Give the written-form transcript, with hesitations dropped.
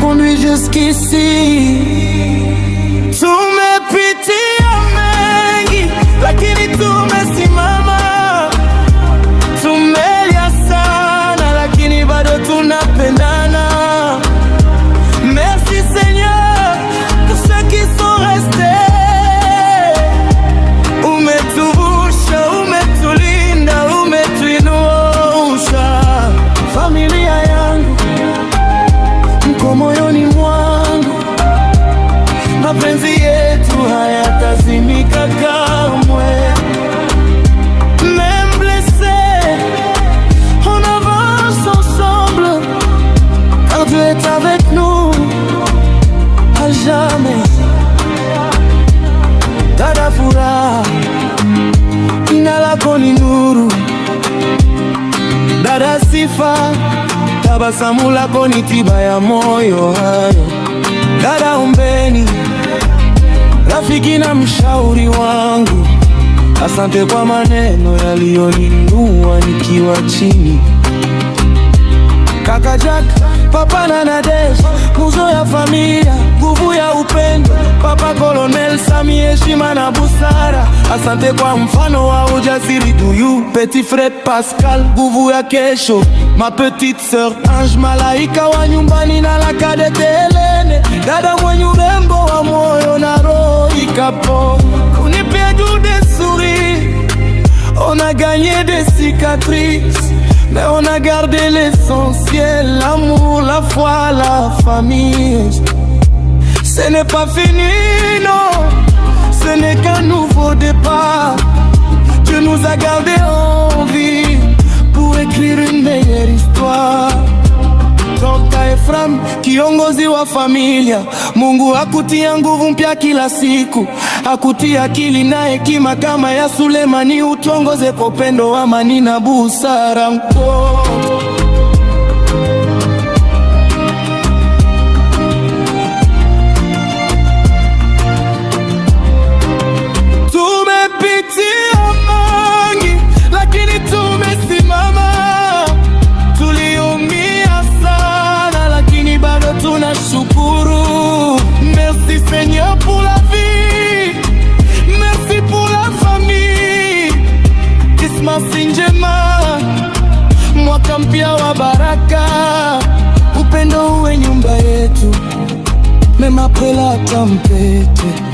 conduit jusqu'ici. Tumepitia mengi, lakini tumesimama. Tumelia sana, lakini bado tunapendana. Merci Seigneur pour ceux qui sont restés. Umetuvusha, umetulinda, umetuinusha. Familia yangu mko moyoni mwangu, mapenzi yetu hayatazimika kamwe. Même blessé, on avance ensemble, car Dieu est avec nous à jamais. Dada furaha, jina lako ni nuru. Dada sifa, tabasamu lako ni tiba ya moyo hayo. Dada Ombeni, rafiki na mshauri wangu, asante kwa maneno yaliyoninua nikiwa chini. Kaka Jack, Papa na Nadej, nguzo ya familia, nguvu ya upendo. Papa Colonel Sami, heshima na busara, asante kwa mfano wa ujasiri. Duyu Petit Frère Pascal, nguvu ya kesho. Ma petite sœur Ange, malaika wa nyumbani na la kadete Helene. Dada mwenye urembo wa moyo na roho ikapo. Unipe du des souris, on a gagné des cicatrices, mais on a gardé l'essentiel, l'amour, la foi, la famille. Ce n'est pas fini, non, ce n'est qu'un nouveau départ. Dieu nous a gardés en vie pour écrire une meilleure histoire. Dr. Ephraim, kiongozi wa familia, Mungu akutia nguvu mpya kila siku, akutia akili na hekima kama ya Sulemani, utuongoze kwa upendo, amani na busara. Tumepitia mengi, lakini tumesimama. Tuliumia sana, lakini bado tunashukuru. Merci Seigneur pour la vie, merci pour la famille. Krismasi njema, mwaka mpya wa baraka. Upendo uwe nyumba yetu, même après la tempête.